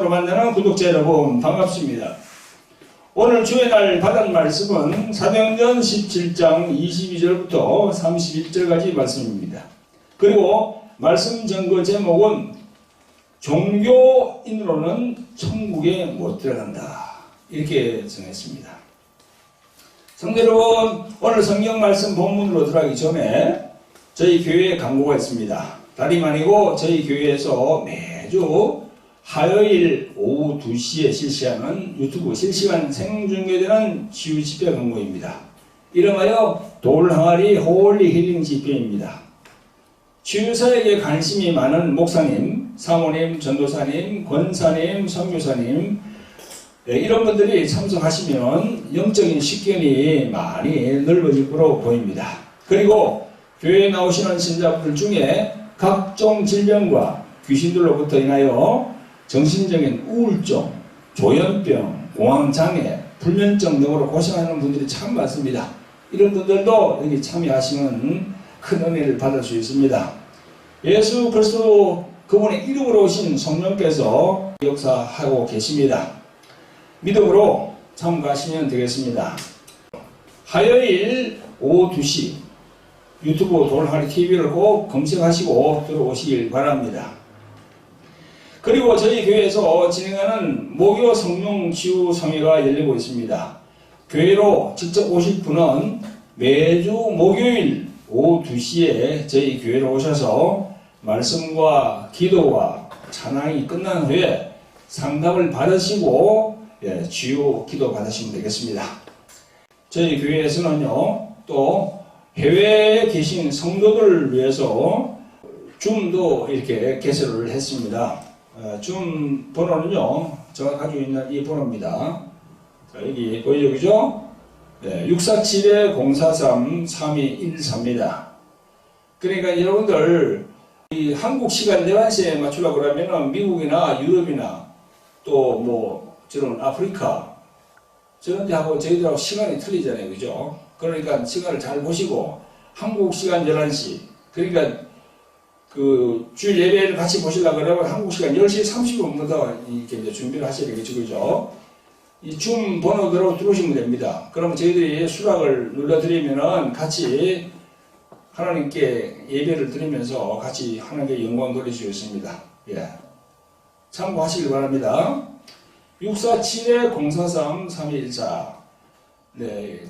영상으로 만나는 구독자 여러분 반갑습니다. 오늘 주의 날 받은 말씀은 사도행전 17장 22절부터 31절까지 말씀입니다. 그리고 말씀 전거 제목은 종교인으로는 천국에 못 들어간다, 이렇게 정했습니다. 성도 여러분, 오늘 성경 말씀 본문으로 들어가기 전에 저희 교회에 광고가 있습니다. 다름 아니고 저희 교회에서 매주 화요일 오후 2시에 실시하는 유튜브 실시간 생중계되는 치유 집회 광고입니다. 이름하여 돌항아리 홀리 힐링 집회입니다. 치유사에게 관심이 많은 목사님, 사모님, 전도사님, 권사님, 선교사님, 이런 분들이 참석하시면 영적인 식견이 많이 넓어질 거로 보입니다. 그리고 교회에 나오시는 신자분들 중에 각종 질병과 귀신들로부터 인하여 정신적인 우울증, 조현병, 공황장애, 불면증 등으로 고생하는 분들이 참 많습니다. 이런 분들도 여기 참여하시면 큰 은혜를 받을 수 있습니다. 예수 그리스도 그분의 이름으로 오신 성령께서 역사하고 계십니다. 믿음으로 참가하시면 되겠습니다. 화요일 오후 2시 유튜브 돌항아리 TV를 꼭 검색하시고 들어오시길 바랍니다. 그리고 저희 교회에서 진행하는 목요 성령 치유 성회가 열리고 있습니다. 교회로 직접 오실 분은 매주 목요일 오후 2시에 저희 교회로 오셔서 말씀과 기도와 찬양이 끝난 후에 상담을 받으시고 치유 기도 받으시면 되겠습니다. 저희 교회에서는요, 또 해외에 계신 성도들을 위해서 줌도 이렇게 개설을 했습니다. 줌 번호는요, 제가 가지고 있는 이 번호입니다. 자, 여기 보이죠, 그죠? 647-043-3214입니다. 그러니까 여러분들, 이 한국 시간 11시에 맞추려고 그러면 미국이나 유럽이나 또 뭐 저런 아프리카 저런 데하고 저희들하고 시간이 틀리잖아요, 그죠? 그러니까 시간을 잘 보시고 한국 시간 11시, 그러니까 그 주일 예배를 같이 보시려고 그러면 한국 시간 10시 30분부터 이렇게 이제 준비를 하셔야 되겠죠, 그죠? 이 줌 번호대로 들어오시면 됩니다. 그러면 저희들이 수락을 눌러드리면은 같이 하나님께 예배를 드리면서 같이 하나님께 영광 돌릴 수 있습니다. 예. 참고하시길 바랍니다. 647-043-3214. 네.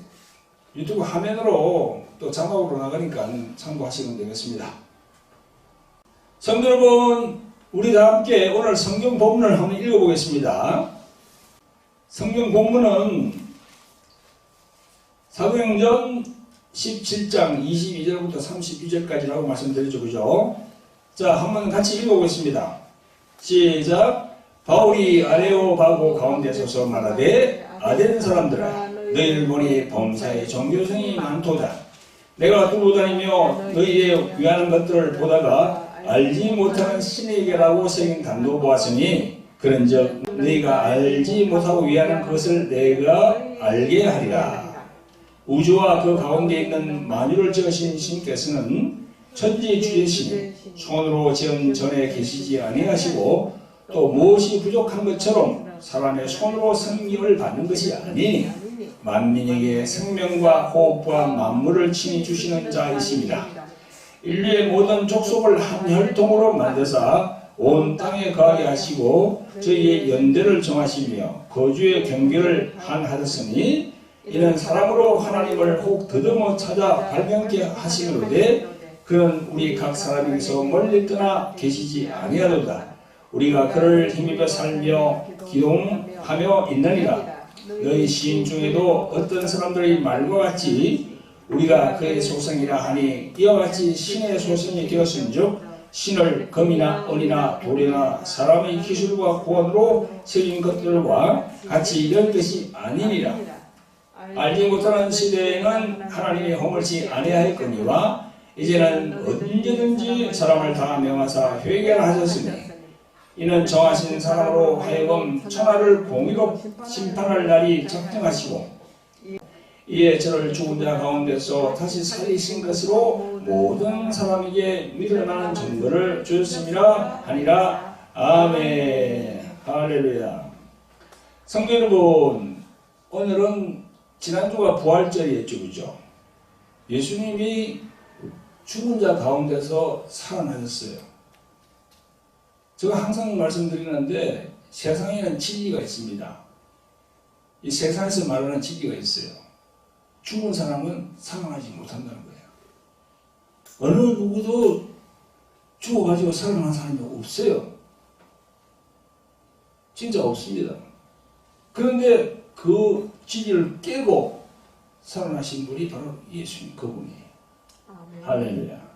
유튜브 화면으로 또 자막으로 나가니까 참고하시면 되겠습니다. 성도 여러분, 우리 다 함께 오늘 성경 본문을 한번 읽어보겠습니다. 성경 본문은 사도행전 17장 22절부터 32절까지라고 말씀드렸죠, 그죠? 자, 한번 같이 읽어보겠습니다. 시작. 바울이 아레오바고 가운데 서서 말하되, 아덴 사람들아, 너희를 보니 범사에 종교성이 많도다. 내가 두루 다니며 너희의 귀하는 것들을 보다가 알지 못하는 신에게라고 새긴 단도 보았으니, 그런즉 너희가 알지 못하고 위하는 것을 내가 알게 하리라. 우주와 그 가운데 있는 만유를 지으신 신께서는 천지주이시니 손으로 지은 전에 계시지 아니하시고 또 무엇이 부족한 것처럼 사람의 손으로 생명을 받는 것이 아니니 만민에게 생명과 호흡과 만물을 친히 주시는 자이십니다. 인류의 모든 족속을 한 혈통으로 만드사 온 땅에 거하게 하시고 저희의 연대를 정하시며 거주의 경계를 한하셨으니 이는 사람으로 하나님을 혹 더듬어 찾아 발견케 하시는데 그는 우리 각 사람에게서 멀리 떠나 계시지 아니하도다. 우리가 그를 힘입어 살며 기동하며 있느니라. 너희 시인 중에도 어떤 사람들이 말과 같이 우리가 그의 소성이라 하니 이와 같이 신의 소성이 되었은즉 신을 금이나 은이나 돌이나 사람의 기술과 구원으로 새긴 것들과 같이 이런 것이 아니니라. 알지 못하는 시대에는 하나님의 허물지 아니하였거니와 이제는 언제든지 사람을 다 명하사 회개를 하셨으니 이는 정하신 사람으로 하여금 천하를 공의로 심판할 날이 적정하시고 이에 저를 죽은 자 가운데서 다시 살리신 것으로 모든 사람에게 믿을 만한 증거를 주셨음이라 하니라. 아멘. 할렐루야. 성도 여러분, 오늘은 지난주가 부활절이었죠, 그죠? 예수님이 죽은 자 가운데서 살아나셨어요. 제가 항상 말씀드리는데 세상에는 진리가 있습니다. 이 세상에서 말하는 진리가 있어요. 죽은 사람은 살아나지 못한다는 거예요. 어느 누구도 죽어가지고 살아난 사람이 없어요. 진짜 없습니다. 그런데 그 진리를 깨고 살아나신 분이 바로 예수님 그분이에요. 아멘. 할렐루야.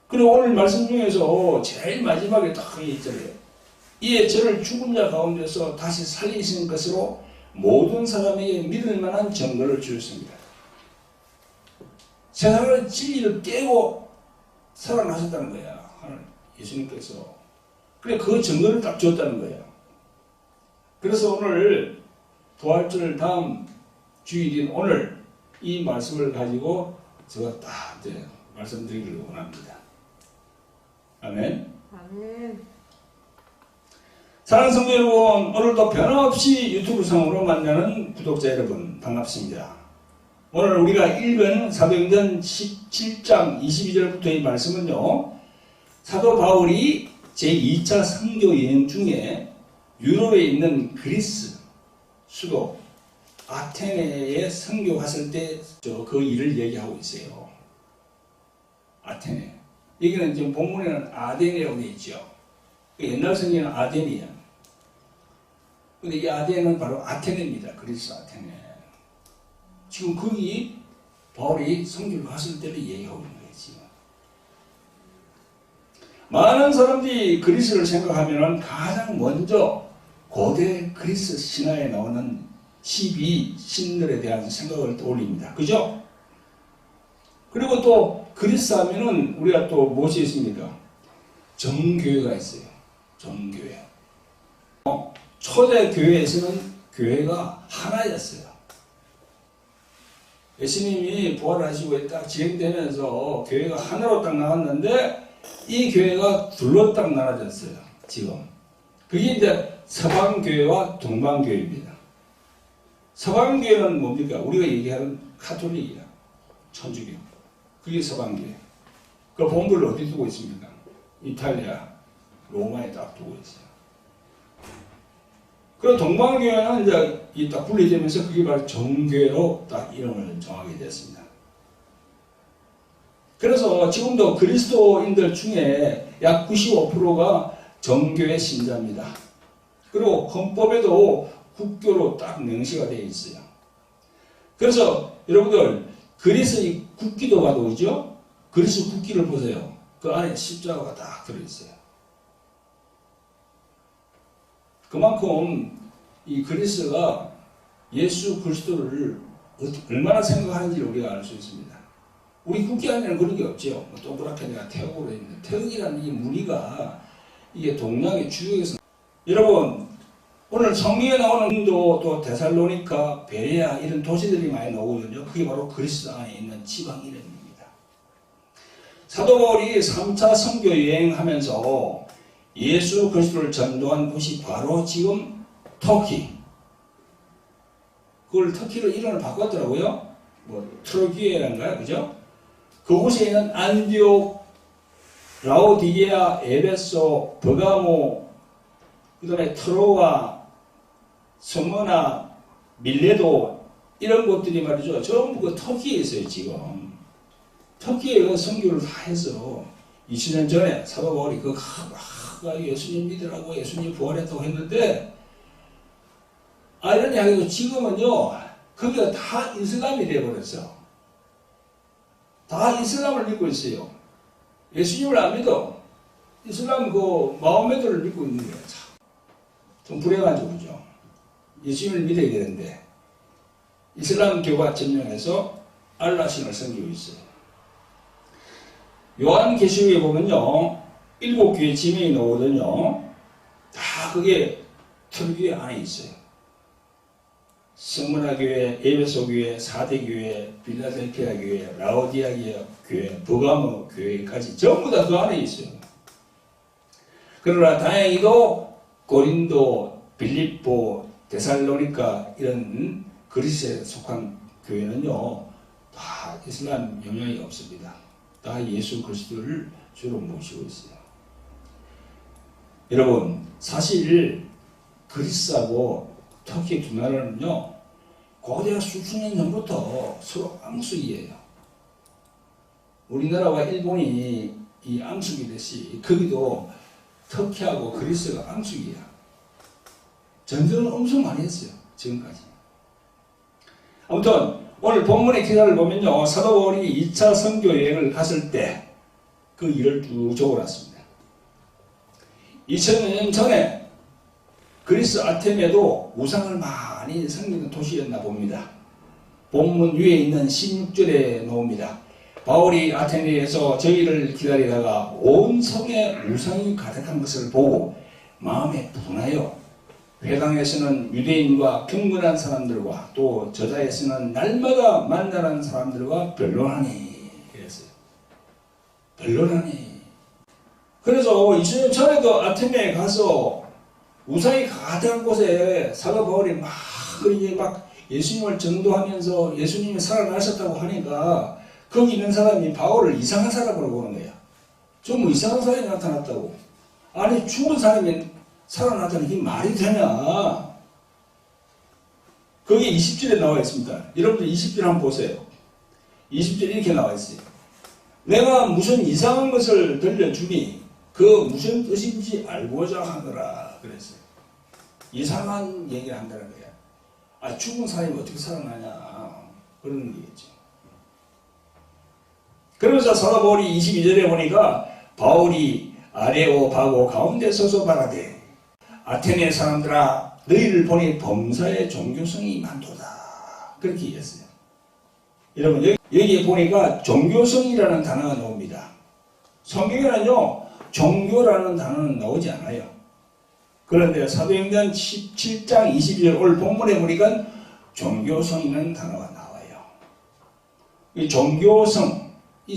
그리고 오늘 말씀 중에서 제일 마지막에 딱 있잖아요. 이에 저를 죽은 자 가운데서 다시 살리신 것으로 모든 사람에게 믿을 만한 증거를 주셨습니다. 세상의 진리를 깨고 살아나셨다는 거야. 예수님께서. 그래 그 증거를 딱 줬다는 거예요. 그래서 오늘 부활절 다음 주일인 오늘 이 말씀을 가지고 제가 딱 말씀드리기를 원합니다. 아멘. 아멘. 사랑하는 성도 여러분, 오늘도 변함없이 유튜브 상으로 만나는 구독자 여러분 반갑습니다. 오늘 우리가 읽은 사도행전 17장 22절부터의 말씀은요, 사도 바울이 제2차 선교 여행 중에 유럽에 있는 그리스 수도 아테네에 선교 갔을 때 그 일을 얘기하고 있어요. 아테네. 여기는 지금 본문에는 아덴이라고 되어 있죠. 옛날 성경은 아덴이야. 근데 이 아덴은 바로 아테네입니다. 그리스 아테네. 지금 거기 바울이 선교를 갔을 때를 얘기하고 있는 거예요. 지금. 많은 사람들이 그리스를 생각하면 가장 먼저 고대 그리스 신화에 나오는 12신들에 대한 생각을 떠올립니다. 그죠? 그리고 또 그리스 하면은 우리가 또 무엇이 있습니까? 정교회가 있어요. 정교회. 초대 교회에서는 교회가 하나였어요. 예수님이 부활하시고 딱 진행되면서 교회가 하나로 딱 나왔는데 이 교회가 둘로 딱 나눠졌어요. 지금. 그게 이제 서방교회와 동방교회입니다. 서방교회는 뭡니까? 우리가 얘기하는 카톨릭이야. 천주교. 그게 서방교회. 그 본부를 어디 두고 있습니까? 이탈리아, 로마에 딱 두고 있어요. 그리고 동방교회는 이제 이 딱 분리되면서 그게 바로 정교회로 딱 이름을 정하게 됐습니다. 그래서 지금도 그리스도인들 중에 약 95%가 정교회 신자입니다. 그리고 헌법에도 국교로 딱 명시가 되어 있어요. 그래서 여러분들 그리스의 국기도 봐도 그죠? 그리스 국기를 보세요. 그 안에 십자가가 딱 들어있어요. 그만큼 이 그리스가 예수 그리스도를 얼마나 생각하는지를 우리가 알 수 있습니다. 우리 국기 안에는 그런 게 없죠. 동그랗게 내가 태국으로 있는데 태국이라는 이 무늬가 이게 동양의 주역에서 여러분 오늘 성경에 나오는 인도 또 데살로니카, 베레아 이런 도시들이 많이 나오거든요. 그게 바로 그리스 안에 있는 지방 이름입니다. 사도 바울이 3차 선교 여행하면서 예수 그리스도를 전도한 곳이 바로 지금 터키. 그걸 터키로 이름을 바꿨더라고요. 뭐 트로기에란가요, 그죠? 그곳에 있는 안디옥, 라오디게아, 에베소, 버가모, 그 다음에 트로아, 스무나, 밀레도 이런 곳들이 말이죠. 전부 그 터키에 있어요, 지금. 터키에 선교를 다 해서 20년 전에 사도 바울이 예수님 믿으라고 예수님 부활했다고 했는데 이런 이야기고 지금은요 거기가 다 이슬람이 되어버렸어. 다 이슬람을 믿고 있어요. 예수님을 안 믿어. 이슬람 그 마호메드를 믿고 있는 거예요. 좀 불행하죠, 그죠? 예수님을 믿어야 되는데 이슬람교가 점령해서 알라신을 섬기고 있어요. 요한계시록에 보면요 7교회 지명이 나오거든요. 다 그게 틀교회 안에 있어요. 스무나교회, 에베소교회, 사대교회, 빌라델피아교회, 라오디아교회, 버가모 교회까지 전부 다 그 안에 있어요. 그러나 다행히도 고린도, 빌립보, 데살로니가 이런 그리스에 속한 교회는요, 다 이슬람 영향이 없습니다. 다 예수 그리스도를 주로 모시고 있어요. 여러분, 사실 그리스하고 터키 두 나라는요, 고대 수천 년 전부터 서로 앙숙이에요. 우리나라와 일본이 이 앙숙이듯이 거기도 터키하고 그리스가 앙숙이야. 전쟁을 엄청 많이 했어요. 지금까지. 아무튼 오늘 본문의 기사를 보면요, 사도 바울이 2차 선교 여행을 갔을 때 그 일을 쭉 적어놨습니다. 2000년 전에 그리스 아테네도 우상을 많이 섬기는 도시였나 봅니다. 본문 위에 있는 16절에 나옵니다. 바울이 아테네에서 저희를 기다리다가 온 성에 우상이 가득한 것을 보고 마음에 분하여 회당에서는 유대인과 경건한 사람들과 또 저자에서는 날마다 만나는 사람들과 변론하니 그랬어요. 변론하니. 그래서 20년 전에도 아테네에 가서 우상이 가득한 곳에 사도 바울이 막 예수님을 전도하면서 예수님이 살아나셨다고 하니까 거기 있는 사람이 바울을 이상한 사람으로 보는 거야. 좀 이상한 사람이 나타났다고. 아니 죽은 사람이 살아났다는 게 말이 되냐. 거기 20절에 나와 있습니다. 여러분들 20절 한번 보세요. 20절 이렇게 나와 있어요. 내가 무슨 이상한 것을 들려주니 그 무슨 뜻인지 알고자 하더라 그랬어요. 이상한 얘기를 한다는 거야. 아, 죽은 사람이 어떻게 살아나냐 그러는 얘기죠. 그러면서 사도 바울이 22절에 보니까 바울이 아레오바고 가운데 서서 말하되 아테네 사람들아 너희를 보니 범사의 종교성이 많도다 그렇게 얘기했어요. 여러분 여기에 보니까 종교성이라는 단어가 나옵니다. 성경에는요 종교라는 단어는 나오지 않아요. 그런데 사도행전 17장 22절 오늘 본문에 보니까 종교성이라는 단어가 나와요. 이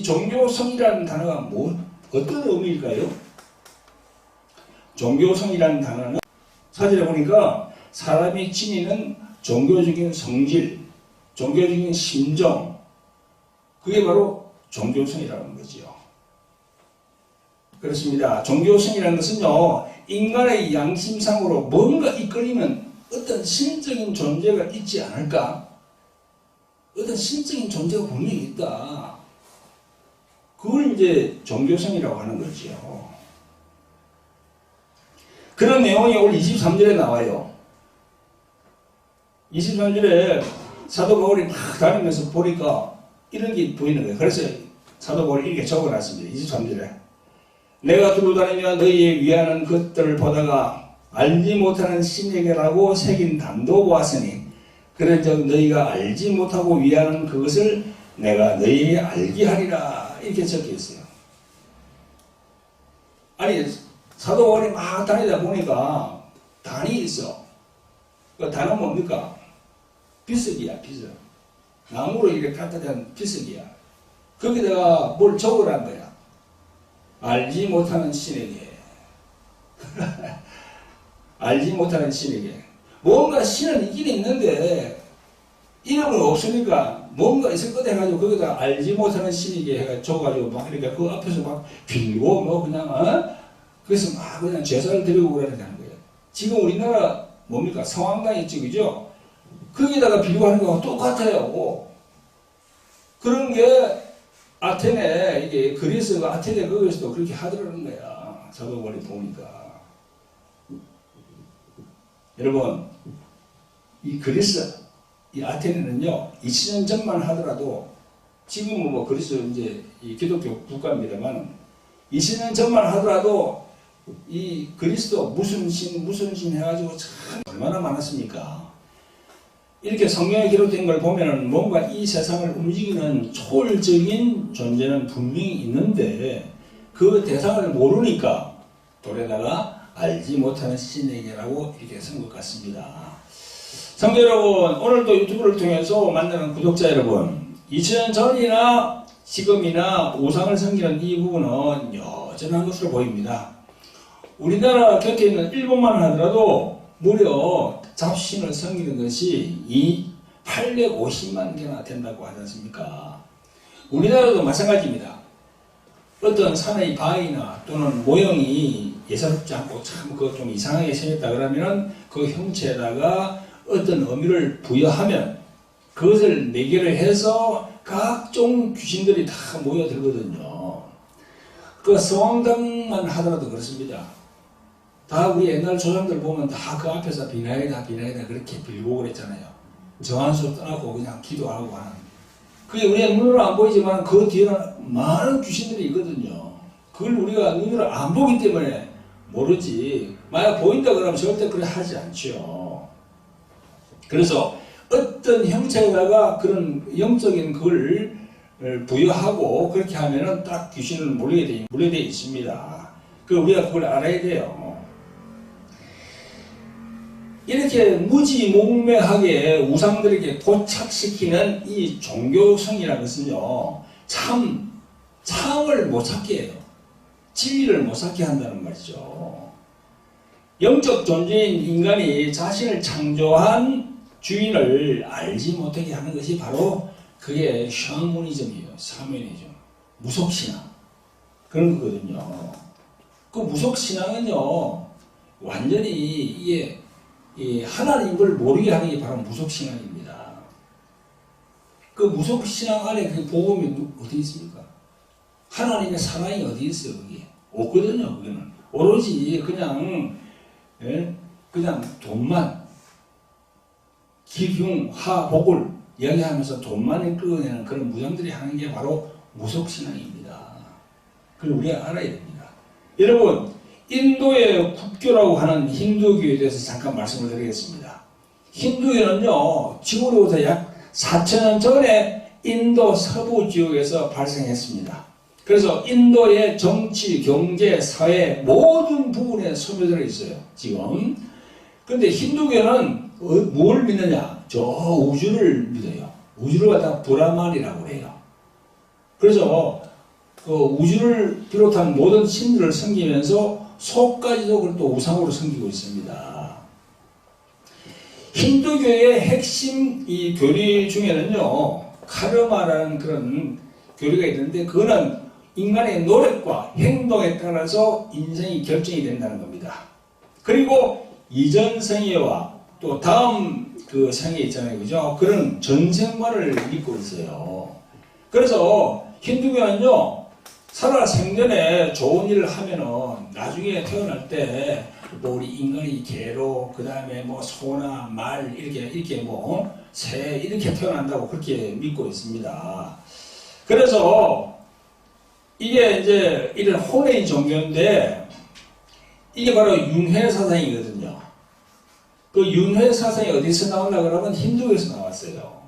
종교성이라는 단어가 어떤 의미일까요? 종교성이라는 단어는 사진에 보니까 사람이 지니는 종교적인 성질, 종교적인 심정, 그게 바로 종교성이라는 거죠. 그렇습니다. 종교성이라는 것은요, 인간의 양심상으로 뭔가 이끌리는 어떤 신적인 존재가 있지 않을까? 어떤 신적인 존재가 분명히 있다. 그걸 이제 종교성이라고 하는 거죠. 그런 내용이 오늘 23절에 나와요. 23절에 사도 바울이 막 다니면서 보니까 이런 게 보이는 거예요. 그래서 사도 바울이 이렇게 적어놨습니다. 23절에 내가 두루 다니며 너희에 위하는 것들을 보다가 알지 못하는 신에게라고 새긴 단도 보았으니 그런즉 너희가 알지 못하고 위하는 그것을 내가 너희에게 알게 하리라 이렇게 적혀있어요. 아니 사도 바울이 막 다니다 보니까 단이 있어. 그 단은 뭡니까? 비석이야, 비석. 나무로 이렇게 갖다 댄 비석이야. 거기다가 뭘 적으란 거야. 알지 못하는 신에게. 알지 못하는 신에게. 뭔가 신은 있긴 있는데 이름은 없으니까 뭔가 있을 것 해가지고 거기다 알지 못하는 신에게 해가 적어가지고 막 이렇게 그 앞에서 막 빌고 뭐 그냥 그래서 막 그냥 제사를 드리고 그러는 거예요. 지금 우리나라 뭡니까? 성황당 있죠, 그죠? 거기다가 빌고 하는 거하고 똑같아요. 그런 게 아테네, 이게 그리스가 아테네 거기서도 그렇게 하더라는 거야. 사도 바울이 보니까. 여러분, 이 그리스, 이 아테네는요, 2000년 전만 하더라도, 지금은 뭐 그리스 이제 이 기독교 국가입니다만, 2000년 전만 하더라도, 이 그리스도 무슨 신 해가지고 참 얼마나 많았습니까? 이렇게 성경에 기록된 걸 보면은 뭔가 이 세상을 움직이는 초월적인 존재는 분명히 있는데 그 대상을 모르니까 돌에다가 알지 못하는 신에게라고 이렇게 쓴 것 같습니다. 성도 여러분, 오늘도 유튜브를 통해서 만나는 구독자 여러분, 2000년 전이나 지금이나 우상을 섬기는 이 부분은 여전한 것으로 보입니다. 우리나라 곁에 있는 일본만 하더라도 무려 잡신을 섬기는 것이 이 850만 개나 된다고 하지 않습니까? 우리나라도 마찬가지입니다. 어떤 산의 바위나 또는 모형이 예사롭지 않고 참 그거 좀 이상하게 생겼다 그러면 그 형체에다가 어떤 의미를 부여하면 그것을 매개를 해서 각종 귀신들이 다 모여들거든요. 그 성황당만 하더라도 그렇습니다. 다 우리 옛날 조상들 보면 다 그 앞에서 비나이다 그렇게 빌고 그랬잖아요. 정한수 떠나고 그냥 기도하고 하는. 그게 우리가 눈으로 안 보이지만 그 뒤에는 많은 귀신들이 있거든요. 그걸 우리가 눈으로 안 보기 때문에 모르지. 만약 보인다 그러면 절대 그래 하지 않죠. 그래서 어떤 형체에다가 그런 영적인 그걸 부여하고 그렇게 하면은 딱 귀신을 물리게 되어 있습니다. 그 우리가 그걸 알아야 돼요. 이렇게 무지몽매하게 우상들에게 도착시키는 이 종교성이라는 것은요, 참을 못 찾게 해요. 진리를 못 찾게 한다는 말이죠. 영적 존재인 인간이 자신을 창조한 주인을 알지 못하게 하는 것이 바로 그게 샤머니즘이에요. 샤머니즘. 무속신앙. 그런 거거든요. 그 무속신앙은요, 완전히 이게 이 하나님을 모르게 하는 게 바로 무속신앙입니다. 그 무속신앙 안에 그 복음이 어디 있습니까? 하나님의 사랑이 어디 있어요? 그게 없거든요. 그게는 오로지 그냥 돈만 기흉 하복을 이야기하면서 돈만 끌어내는 그런 무당들이 하는 게 바로 무속신앙입니다. 그걸 우리가 알아야 됩니다. 여러분, 인도의 국교라고 하는 힌두교에 대해서 잠깐 말씀을 드리겠습니다. 힌두교는요, 지구로부터 약 4,000년 전에 인도 서부 지역에서 발생했습니다. 그래서 인도의 정치, 경제, 사회 모든 부분에 스며들어 있어요, 지금. 근데 힌두교는 뭘 믿느냐? 저 우주를 믿어요. 우주를 갖다 브라만이라고 해요. 그래서 그 우주를 비롯한 모든 신들을 섬기면서 소까지도 또 우상으로 섬기고 있습니다. 힌두교의 핵심 이 교리 중에는요, 카르마라는 그런 교리가 있는데, 그거는 인간의 노력과 행동에 따라서 인생이 결정이 된다는 겁니다. 그리고 이전 생애와 또 다음 그 생애 있잖아요, 그죠? 그런 전생관을 믿고 있어요. 그래서 힌두교는요, 살아 생전에 좋은 일을 하면은 나중에 태어날 때 뭐 우리 인간이 개로 그 다음에 뭐 소나 말 이렇게 뭐 새 이렇게 태어난다고 그렇게 믿고 있습니다. 그래서 이게 이제 이런 혼의 종교인데 이게 바로 윤회 사상이거든요. 그 윤회 사상이 어디서 나왔나 그러면 힌두교에서 나왔어요.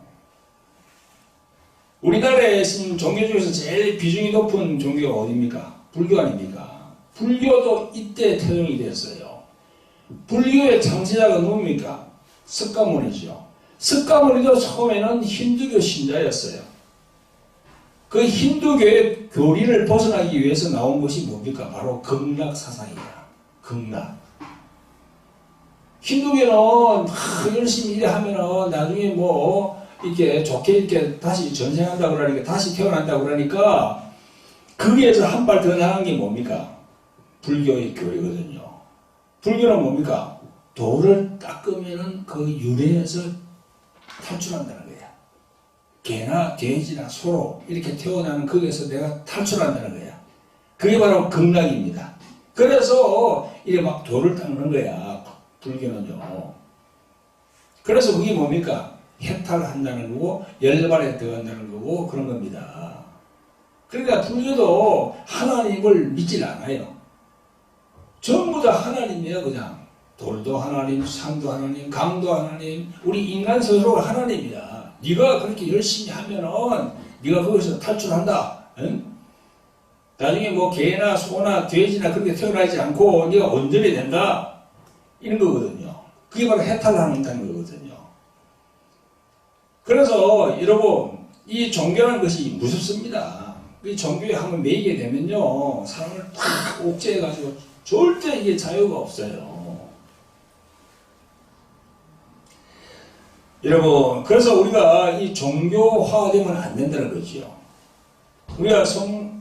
우리나라에 있는 종교 중에서 제일 비중이 높은 종교가 어디입니까? 불교 아닙니까? 불교도 이때 태동이 됐어요. 불교의 창시자가 누굽니까? 석가모니죠. 석가모니도 처음에는 힌두교 신자였어요. 그 힌두교의 교리를 벗어나기 위해서 나온 것이 뭡니까? 바로 극락 사상이야. 극락. 힌두교는 열심히 일하면은 나중에 뭐 이렇게 좋게 이렇게 다시 전생한다고 그러니까 다시 태어난다고 그러니까 거기에서 한 발 더 나간 게 뭡니까? 불교의 교리거든요. 불교는 뭡니까? 돌을 닦으면은 그 유래에서 탈출한다는 거야. 개나 돼지나 소로 이렇게 태어나는 거기에서 내가 탈출한다는 거야. 그게 바로 극락입니다. 그래서 이래 막 돌을 닦는 거야. 불교는요. 그래서 그게 뭡니까? 해탈한다는 거고 열반에 들어간다는 거고 그런 겁니다. 그러니까 불교도 하나님을 믿질 않아요. 전부 다 하나님이에요. 그냥 돌도 하나님, 산도 하나님, 강도 하나님, 우리 인간 스스로가 하나님이야. 네가 그렇게 열심히 하면은 네가 거기서 탈출한다. 응? 나중에 뭐 개나 소나 돼지나 그렇게 태어나지 않고 네가 온전히 된다. 이런 거거든요. 그게 바로 해탈한다는 거거든요. 그래서 여러분, 이 종교라는 것이 무섭습니다. 이 종교에 한번 매이게 되면요, 사람을 탁 옥죄해가지고 절대 이게 자유가 없어요. 여러분, 그래서 우리가 이 종교화되면 안 된다는 거죠.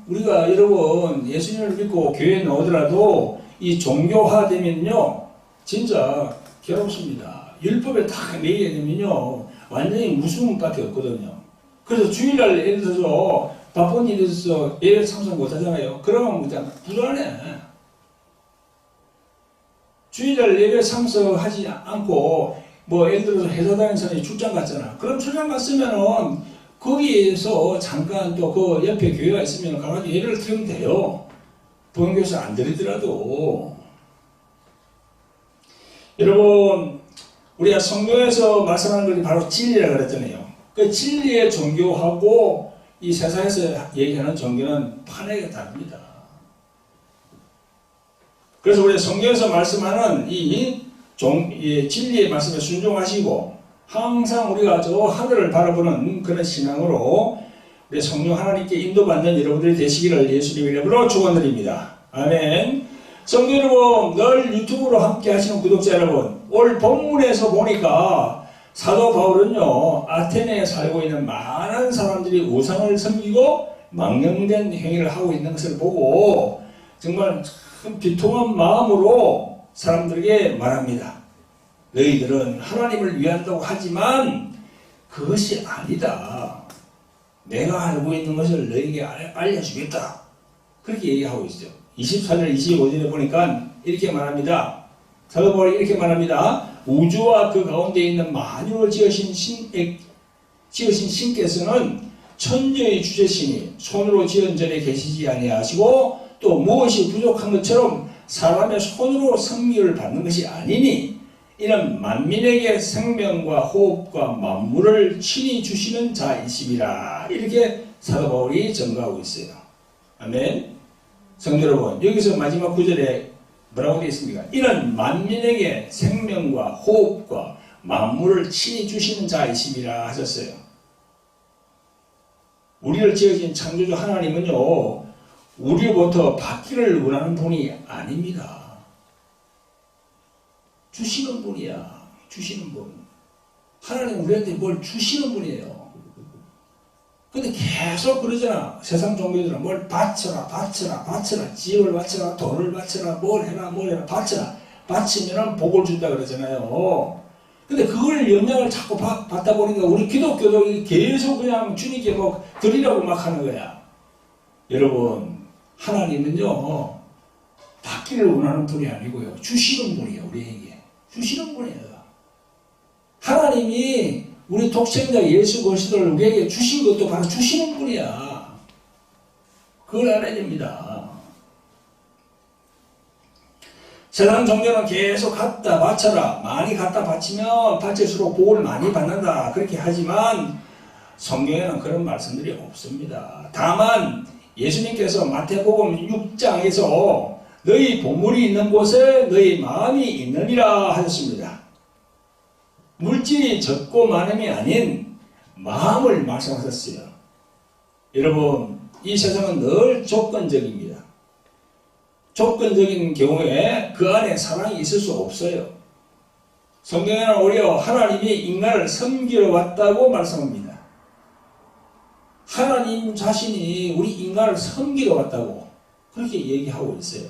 우리가 여러분 예수님을 믿고 교회에 나오더라도 이 종교화되면요 진짜 괴롭습니다. 율법에 다 매이게 되면요 완전히 무수문밖에 없거든요. 그래서 주일날 예를 들어서 바쁜 일이 있어서 예배 참석 못하잖아요. 그러면 그냥 불안해. 주일날 예배 참석하지 않고 뭐 예를 들어서 회사 다니는 사람이 출장 갔잖아. 그럼 출장 갔으면은 거기에서 잠깐 또 그 옆에 교회가 있으면 가가지고 예배를 드리면 돼요. 본교에서 안 드리더라도. 여러분, 우리가 성경에서 말씀하는 것이 바로 진리라고 그랬잖아요. 그 진리의 종교하고 이 세상에서 얘기하는 종교는 판회가 다릅니다. 그래서 우리 성경에서 말씀하는 이 진리의 말씀에 순종하시고 항상 우리가 저 하늘을 바라보는 그런 신앙으로 우리 성령 하나님께 인도받는 여러분들이 되시기를 예수님의 이름으로 축원드립니다. 아멘. 성도 여러분, 늘 유튜브로 함께 하시는 구독자 여러분, 올 본문에서 보니까 사도 바울은요 아테네에 살고 있는 많은 사람들이 우상을 섬기고 망령된 행위를 하고 있는 것을 보고 정말 참 비통한 마음으로 사람들에게 말합니다. 너희들은 하나님을 위한다고 하지만 그것이 아니다. 내가 알고 있는 것을 너희에게 알려주겠다. 그렇게 얘기하고 있어요. 24절 25절에 보니까 이렇게 말합니다. 사도 바울이 이렇게 말합니다. 우주와 그 가운데 있는 만유를 지으신 신께서는 천지의 주제시니 손으로 지은 전에 계시지 아니하시고 또 무엇이 부족한 것처럼 사람의 손으로 성미를 받는 것이 아니니 이는 만민에게 생명과 호흡과 만물을 친히 주시는 자이심이라. 이렇게 사도 바울이 증거하고 있어요. 아멘. 성도 여러분, 여기서 마지막 구절에 뭐라고 되어 있습니까? 이는 만민에게 생명과 호흡과 만물을 친히 주시는 자이심이라 하셨어요. 우리를 지으신 창조주 하나님은요 우리로부터 받기를 원하는 분이 아닙니다. 주시는 분이야. 주시는 분. 하나님 우리한테 뭘 주시는 분이에요. 근데 계속 그러잖아. 세상 종교들은 뭘 바쳐라, 바쳐라, 바쳐라. 지역을 바쳐라, 돈을 바쳐라, 뭘 해라, 뭘 해라, 바쳐라. 바치면은 복을 준다 그러잖아요. 근데 그걸 영향을 자꾸 받다 보니까 우리 기독교도 계속 그냥 주님께 뭐 드리라고 막 하는 거야. 여러분, 하나님은요, 받기를 원하는 분이 아니고요. 주시는 분이에요, 우리에게. 주시는 분이에요. 하나님이 우리 독생자 예수 그리스도를 우리에게 주신 것도 바로 주시는 분이야. 그걸 알아야 됩니다. 세상 종교는 계속 갖다 바쳐라. 많이 갖다 바치면 바칠수록 복을 많이 받는다. 그렇게 하지만 성경에는 그런 말씀들이 없습니다. 다만 예수님께서 마태복음 6장에서 너희 보물이 있는 곳에 너희 마음이 있느니라 하셨습니다. 물질이 적고 많음이 아닌 마음을 말씀하셨어요. 여러분, 이 세상은 늘 조건적입니다. 조건적인 경우에 그 안에 사랑이 있을 수 없어요. 성경에는 오히려 하나님이 인간을 섬기러 왔다고 말씀합니다. 하나님 자신이 우리 인간을 섬기러 왔다고 그렇게 얘기하고 있어요.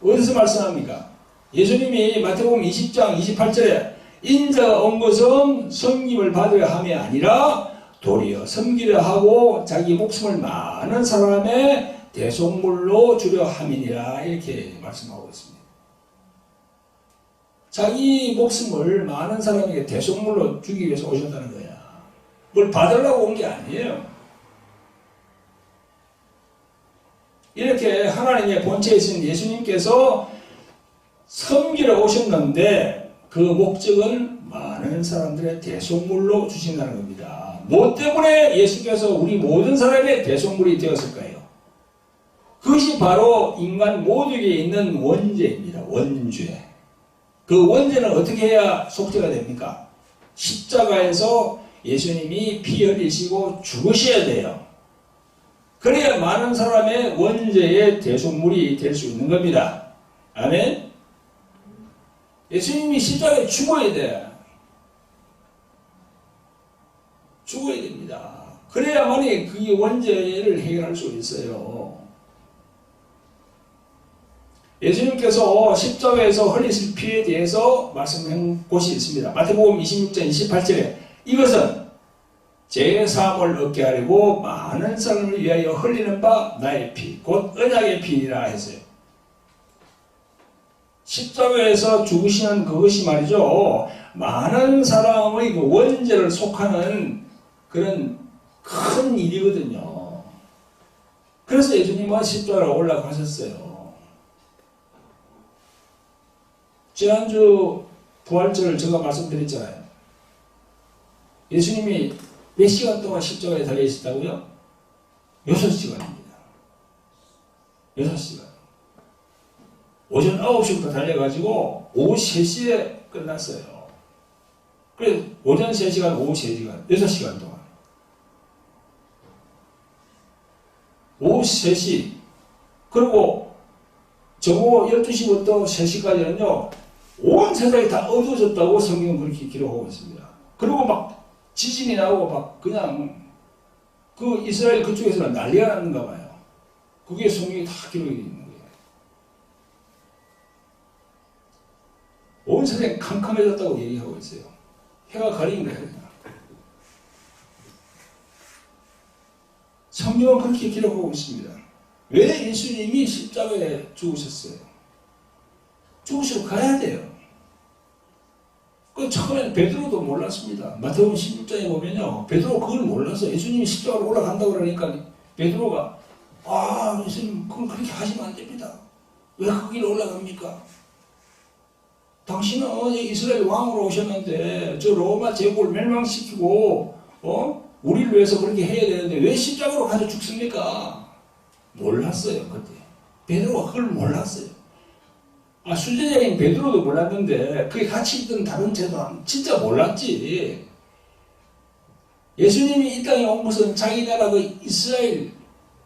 어디서 말씀합니까? 예수님이 마태복음 20장 28절에 인자가 온 것은 섬김을 받으려 함이 아니라 도리어 섬기려 하고 자기 목숨을 많은 사람의 대속물로 주려 함이니라. 이렇게 말씀하고 있습니다. 자기 목숨을 많은 사람에게 대속물로 주기 위해서 오셨다는 거야. 뭘 받으려고 온 게 아니에요. 이렇게 하나님의 본체에 있는 예수님께서 섬기러 오셨는데 그 목적은 많은 사람들의 대속물로 주신다는 겁니다. 뭐 때문에 예수께서 우리 모든 사람의 대속물이 되었을까요? 그것이 바로 인간 모두에게 있는 원죄입니다. 원죄. 그 원죄는 어떻게 해야 속죄가 됩니까? 십자가에서 예수님이 피 흘리시고 죽으셔야 돼요. 그래야 많은 사람의 원죄의 대속물이 될 수 있는 겁니다. 아멘? 예수님이 십자가에 죽어야 돼. 죽어야 됩니다. 그래야만이 그 원죄를 해결할 수 있어요. 예수님께서 십자가에서 흘리실 피에 대해서 말씀한 곳이 있습니다. 마태복음 26장 28절에 이것은 제사함을 얻게 하려고 많은 사람을 위하여 흘리는 바 나의 피, 곧 언약의 피니라 했어요. 십자가에서 죽으시는 그것이 말이죠. 많은 사람의 그 원죄를 속하는 그런 큰 일이거든요. 그래서 예수님은 십자가로 올라가셨어요. 지난주 부활절을 제가 말씀드렸잖아요. 예수님이 몇 시간 동안 십자가에 달려 있었다고요? 6시간입니다. 6시간. 오전 9시부터 달려가지고 오후 3시에 끝났어요. 그래서 오전 3시간, 오후 3시간, 6시간 동안. 오후 3시, 그리고 정오 12시부터 3시까지는요, 온 세상이 다 어두워졌다고 성경은 그렇게 기록하고 있습니다. 그리고 막 지진이 나고 막 그냥 그 이스라엘 그쪽에서는 난리가 났는가 봐요. 그게 성경이 다 기록이 있는 거예요. 온 세상이 캄캄해졌다고 얘기하고 있어요. 해가 가린 거예요. 성경은 그렇게 기록하고 있습니다. 왜 예수님이 십자가에 죽으셨어요? 죽으시러 가야 돼요. 그 처음에는 베드로도 몰랐습니다. 마태복음 16장에 보면요, 베드로 그걸 몰랐어요. 예수님이 십자가로 올라간다고 그러니까 베드로가 예수님 그걸 그렇게 하시면 안 됩니다. 왜 거기로 올라갑니까? 당신은 이스라엘 왕으로 오셨는데 저 로마 제국을 멸망시키고 우리를 위해서 그렇게 해야 되는데 왜 십자가로 가서 죽습니까? 몰랐어요. 그때 베드로가 그걸 몰랐어요. 수제자인 베드로도 몰랐는데 그게 같이 있던 다른 제도는 진짜 몰랐지. 예수님이 이 땅에 온 것은 자기 나라 그 이스라엘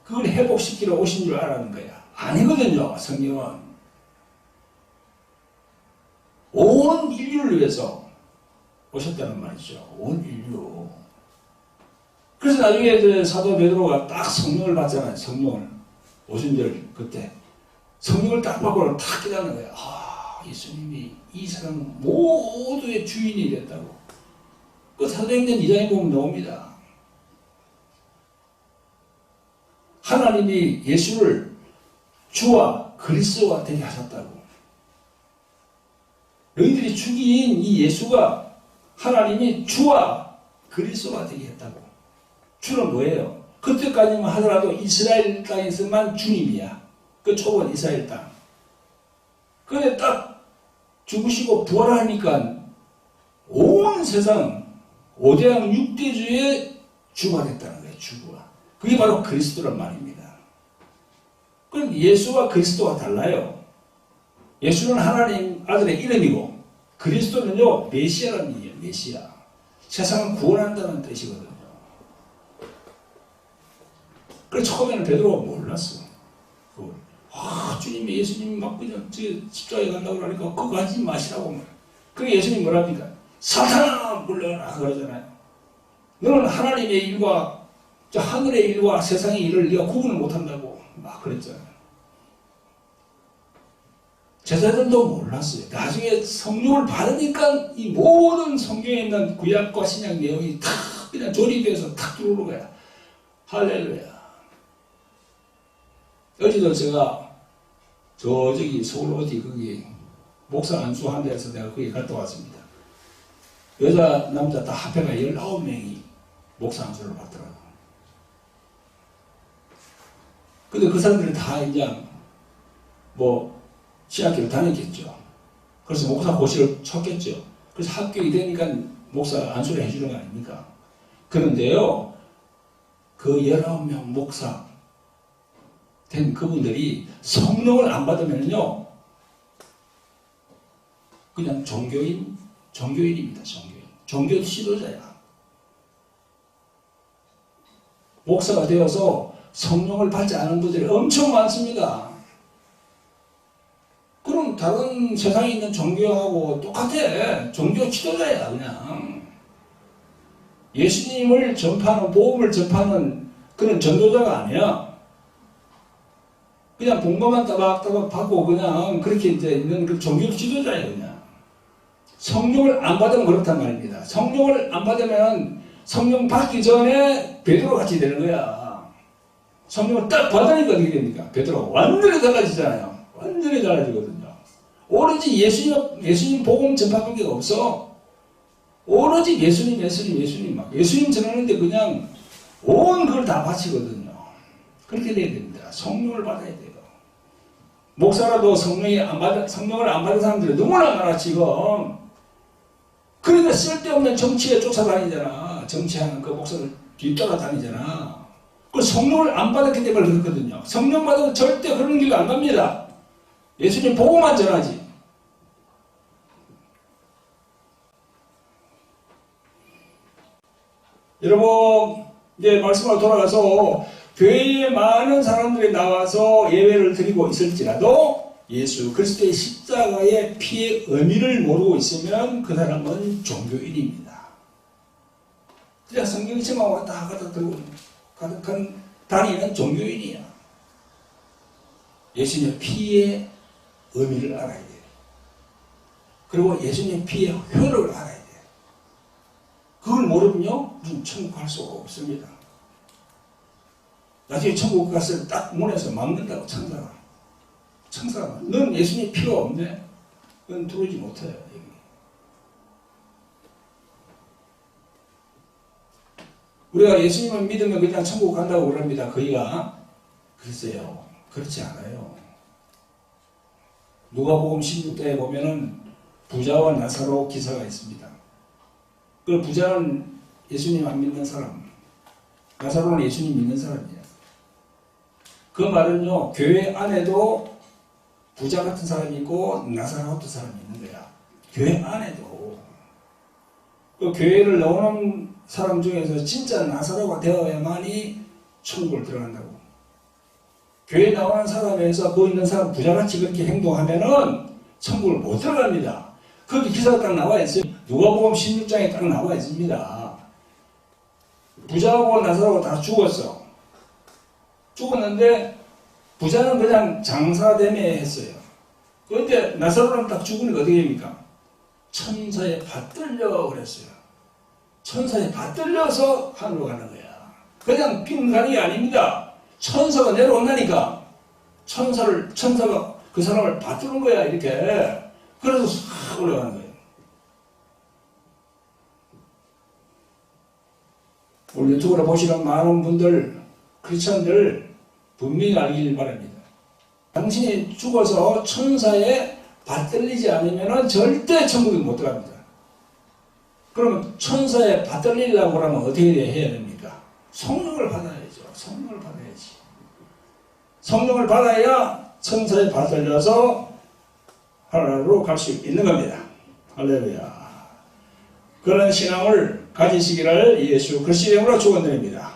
그걸 회복시키러 오신 줄 알았는 거야. 아니거든요. 성경은 온 인류를 위해서 오셨다는 말이죠. 온 인류. 그래서 나중에 사도 베드로가 딱 성령을 받잖아요. 성령을 오순절 그때 성령을 딱 받고 딱 깨닫는 거예요. 예수님이 이 세상 모두의 주인이 됐다고. 그 사도행전 2장에 보면 나옵니다. 하나님이 예수를 주와 그리스도가 되게 하셨다고. 너희들이 죽인 이 예수가 하나님이 주와 그리스도가 되게 했다고. 주는 뭐예요? 그때까지만 하더라도 이스라엘 땅에서만 주님이야. 그 초원 이스라엘 땅. 근데 딱 죽으시고 부활하니까 온 세상 5대양 6대주의 주가 됐다는 거예요. 주가. 그게 바로 그리스도란 말입니다. 그럼 예수와 그리스도가 달라요. 예수는 하나님 아들의 이름이고 그리스도는요 메시아라는 얘기예요. 메시아. 세상을 구원한다는 뜻이거든요. 그래서 처음에는 베드로가 몰랐어. 그걸. 주님이 예수님이 막 그냥 십자가에 간다고 그러니까 그거 하지 마시라고. 그게 예수님 뭐랍니까? 사탄아 물러가라 그러잖아요. 너는 하나님의 일과 하늘의 일과 세상의 일을 네가 구분을 못한다고 막 그랬잖아요. 제자들도 몰랐어요. 나중에 성령을 받으니까 이 모든 성경에 있는 구약과 신약 내용이 다 그냥 조리돼서 탁 들어오는 거야. 할렐루야. 어제도 제가 저기 서울 어디 거기 목사 안수한 데서 내가 거기 갔다 왔습니다. 여자 남자 다 합해가 19명이 목사 안수를 받더라고요. 근데 그 사람들이 다 이제 신학교를 다녔겠죠. 그래서 목사 고시를 쳤겠죠. 그래서 합격이 되니까 목사 안수를 해주는 거 아닙니까? 그런데요, 그 19명 목사 된 그분들이 성령을 안 받으면요, 그냥 종교인입니다. 종교 지도자야. 목사가 되어서 성령을 받지 않은 분들이 엄청 많습니다. 그럼 다른 세상에 있는 종교하고 똑같아. 종교 지도자야, 그냥. 예수님을 전파하는, 복음을 전파하는 그런 전도자가 아니야. 그냥 봉급만 따박따박 받고 그냥 그렇게 이제 있는 그 종교 지도자예요, 그냥. 성령을 안 받으면 그렇단 말입니다. 성령을 안 받으면 성령 받기 전에 베드로 같이 되는 거야. 성령을 딱 받으니까 어떻게 됩니까? 베드로가 완전히 달라지잖아요. 완전히 달라지거든요. 오로지 예수님 복음 전파할 게 없어. 오로지 예수님 막 예수님 전하는데 그냥 온 걸 다 바치거든요. 그렇게 돼야 됩니다. 성령을 받아야 돼요. 목사라도 성령을 안 받은 사람들이 너무나 많아 지금. 그러니까 쓸데없는 정치에 쫓아다니잖아. 정치하는 그 목사를 뒤따라다니잖아. 그 성령을 안 받았기 때문에 그렇거든요. 성령 받으면 절대 그런 길 안 갑니다. 예수님 복음만 전하지. 여러분, 이제 말씀으로 돌아가서 교회에 많은 사람들이 나와서 예배를 드리고 있을지라도 예수 그리스도의 십자가의 피의 의미를 모르고 있으면 그 사람은 종교인입니다. 그냥 성경책만 왔다 갔다 들고 가득한 다니는 종교인이야. 예수님의 피의 의미를 알아야 돼요. 그리고 예수님의 피의 효력을 알아야 돼요. 그걸 모르면요, 무슨 천국 갈 수가 없습니다. 나중에 천국 갔을 때 딱 문에서 막는다고 천사가. 넌 예수님 피가 없네? 넌 들어오지 못해요. 여기. 우리가 예수님을 믿으면 그냥 천국 간다고 그럽니다. 거기가. 글쎄요. 그렇지 않아요. 누가복음 16장에 보면은 부자와 나사로 기사가 있습니다. 그 부자는 예수님 안 믿는 사람, 나사로는 예수님 믿는 사람이에요. 그 말은요, 교회 안에도 부자 같은 사람이 있고 나사로 같은 사람이 있는 거야. 교회 안에도. 그 교회를 나오는 사람 중에서 진짜 나사로가 되어야만이 천국을 들어간다고. 교회 나오는 사람에서 뭐 있는 사람 부자같이 그렇게 행동하면은 천국을 못 들어갑니다. 거기 기사가 딱 나와 있어요. 누가복음 16장에 딱 나와 있습니다. 부자하고 나사로가 다 죽었어. 죽었는데 부자는 그냥 장사대매 했어요. 그런데 나사로는 딱 죽으니까 어떻게 됩니까? 천사에 받들려 그랬어요. 천사에 받들려서 하늘로 가는 거야. 그냥 빈간이 아닙니다. 천사가 내려온다니까. 천사가 그 사람을 받드는 거야, 이렇게. 그래서 싹 올라가는 거예요. 오늘 유튜브로 보시는 많은 분들, 크리스천들 분명히 알길 바랍니다. 당신이 죽어서 천사에 받들리지 않으면 절대 천국에 못 들어갑니다. 그러면 천사에 받들리려고 하면 어떻게 해야 됩니까? 성령을 받아야죠. 성령을 받아야지. 성령을 받아야 천사에 받들려서 하늘로 갈 수 있는 겁니다. 할렐루야. 그런 신앙을 가지시기를 예수 그리스도의 이름으로 축원드립니다.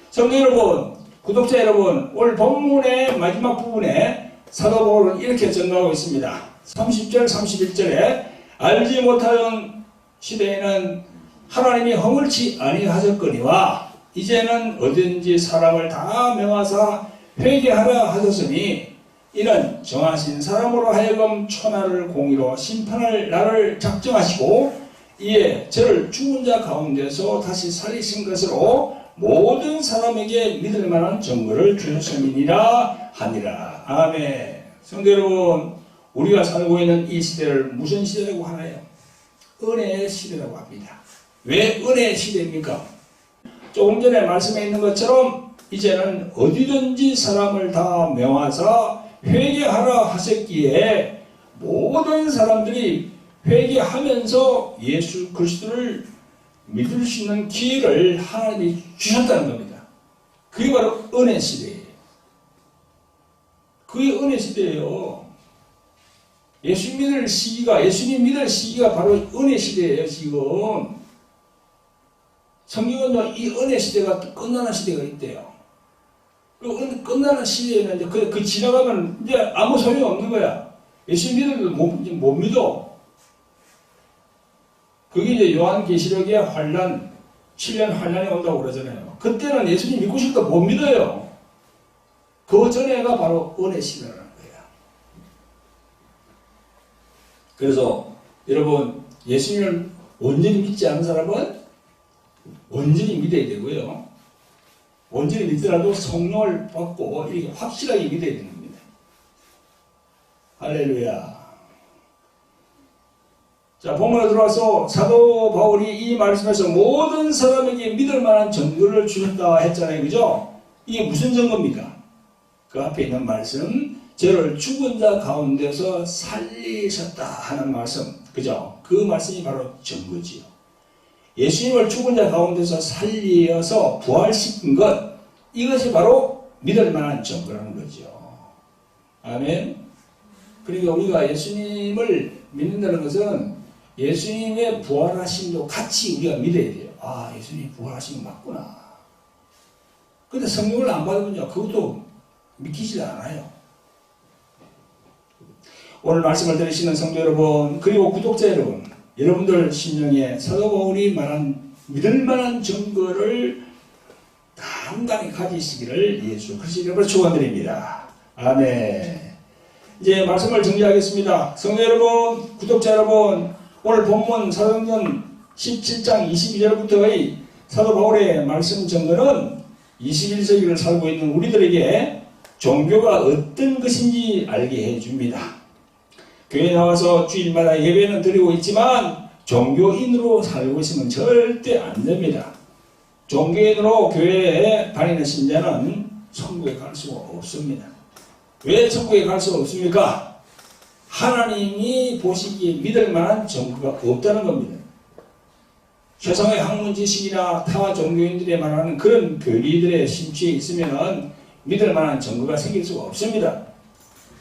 성도 여러분, 구독자 여러분, 오늘 본문의 마지막 부분에 사도 바울은 이렇게 전가하고 있습니다. 30절, 31절에 알지 못하던 시대에는 하나님이 허물치 아니하셨거니와 이제는 어딘지 사람을 다 명하사 회개하라 하셨으니 이는 정하신 사람으로 하여금 천하를 공의로 심판할 날을 작정하시고 이에 저를 죽은 자 가운데서 다시 살리신 것으로 모든 사람에게 믿을 만한 증거를 주셨음이니라 하니라. 아멘. 성도 여러분, 우리가 살고 있는 이 시대를 무슨 시대라고 하나요? 은혜의 시대라고 합니다. 왜 은혜의 시대입니까? 조금 전에 말씀에 있는 것처럼 이제는 어디든지 사람을 다 명하사 회개하라 하셨기에 모든 사람들이 회개하면서 예수 그리스도를 믿을 수 있는 기회를 하나님이 주셨다는 겁니다. 그게 바로 은혜 시대예요. 그게 은혜 시대예요. 예수님 믿을 시기가 바로 은혜 시대예요, 지금. 성경은요, 이 은혜 시대가 끝나는 시대가 있대요. 끝나는 시대에는 이제 그 지나가면 이제 아무 소용이 없는 거야. 예수 믿어도 못 믿어. 그게 이제 요한계시록의 환란, 7년 환란이 온다고 그러잖아요. 그때는 예수님 믿고 싶다 못 믿어요. 그 전에가 바로 은혜 시대라는 거예요. 그래서 여러분, 예수님을 온전히 믿지 않은 사람은 온전히 믿어야 되고요. 온전히 믿더라도 성령을 받고 이렇게 확실하게 믿어야 되는 겁니다. 할렐루야. 자, 본문에 들어와서 사도 바울이 이 말씀에서 모든 사람에게 믿을 만한 증거를 주셨다 했잖아요. 그죠? 이게 무슨 증거입니까? 그 앞에 있는 말씀, 저를 죽은 자 가운데서 살리셨다 하는 말씀, 그죠? 그 말씀이 바로 증거지요. 예수님을 죽은 자 가운데서 살리어서 부활시킨 것, 이것이 바로 믿을 만한 증거라는 거죠. 아멘. 그러니까 우리가 예수님을 믿는다는 것은 예수님의 부활하심도 같이 우리가 믿어야 돼요. 아, 예수님이 부활하신 거 맞구나. 근데 성령을 안 받으면요, 그것도 믿기지 않아요. 오늘 말씀을 들으시는 성도 여러분, 그리고 구독자 여러분, 여러분들 심령에 사도 바울이 말한 믿을 만한 증거를 단단히 가지시기를 예수 그리스도 이름으로 축원드립니다. 아멘. 이제 말씀을 정리하겠습니다. 성도 여러분, 구독자 여러분, 오늘 본문 사도행전 17장 22절부터의 사도 바울의 말씀 증거는 21세기를 살고 있는 우리들에게 종교가 어떤 것인지 알게 해줍니다. 교회에 나와서 주일마다 예배는 드리고 있지만 종교인으로 살고 있으면 절대 안 됩니다. 종교인으로 교회에 다니는 신자는 천국에 갈 수가 없습니다. 왜 천국에 갈 수가 없습니까? 하나님이 보시기에 믿을 만한 증거가 없다는 겁니다. 세상의 학문 지식이나 타 종교인들이 말하는 그런 교리들의 심취에 있으면 믿을 만한 증거가 생길 수가 없습니다.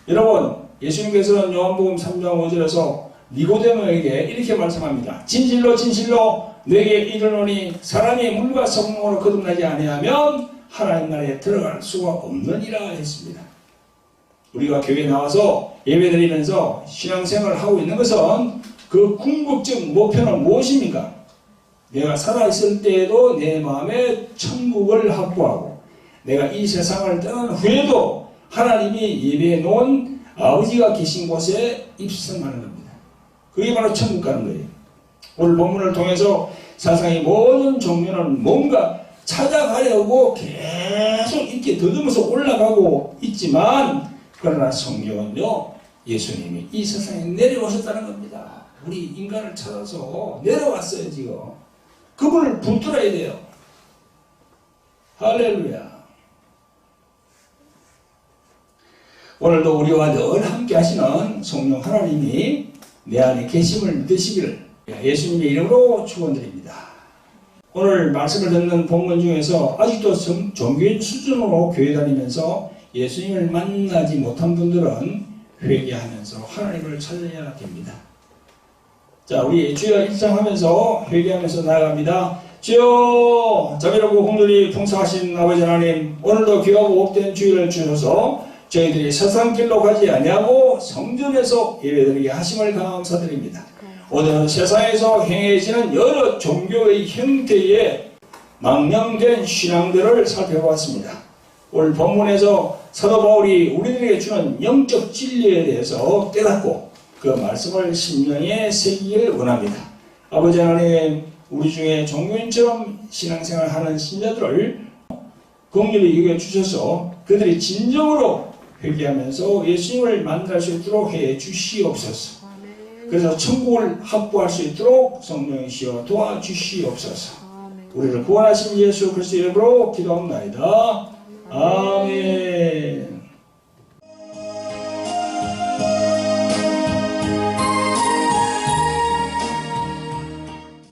여러분, 예수님께서는 요한복음 3장 5절에서 니고데모에게 이렇게 말씀합니다. 진실로 진실로 내게 이르노니 사람이 물과 성령으로 거듭나지 아니하면 하나님 나라에 들어갈 수가 없느니라 했습니다. 우리가 교회에 나와서 예배드리면서 신앙생활을 하고 있는 것은 그 궁극적 목표는 무엇입니까? 내가 살아있을 때에도 내 마음에 천국을 확보하고 내가 이 세상을 떠난 후에도 하나님이 예배해 놓은 아버지가 계신 곳에 입성하는 겁니다. 그게 바로 천국 가는 거예요. 오늘 본문을 통해서 세상의 모든 종교는 뭔가 찾아가려고 계속 이렇게 더듬어서 올라가고 있지만 그러나 성경은요, 예수님이 이 세상에 내려오셨다는 겁니다. 우리 인간을 찾아서 내려왔어요. 지금 그분을 붙들어야 돼요. 할렐루야. 오늘도 우리와 늘 함께 하시는 성령 하나님이 내 안에 계심을 믿으시기를 예수님의 이름으로 축원드립니다. 오늘 말씀을 듣는 본문 중에서 아직도 종교인 수준으로 교회 다니면서 예수님을 만나지 못한 분들은 회개하면서 하나님을 찾아야 됩니다. 자, 우리 주여 일상하면서 회개하면서 나아갑니다. 주여, 자비롭고 공들이 풍성하신 아버지 하나님, 오늘도 귀하고 복된 주일을 주셔서 저희들이 세상 길로 가지 아니하고 성전에서 예배드리게 하심을 감사드립니다. 오늘은 세상에서 행해지는 여러 종교의 형태의 망령된 신앙들을 살펴봤습니다. 오늘 본문에서 사도 바울이 우리들에게 주는 영적 진리에 대해서 깨닫고 그 말씀을 심령에 새기기를 원합니다. 아버지 하나님, 우리 중에 종교인처럼 신앙생활하는 신자들을 긍휼히 여겨 주셔서 그들이 진정으로 회개하면서 예수님을 만날 수 있도록 해 주시옵소서. 그래서 천국을 확보할 수 있도록 성령이시여 도와주시옵소서. 우리를 구원하신 예수 그리스도 이름으로 기도합니다. 아멘.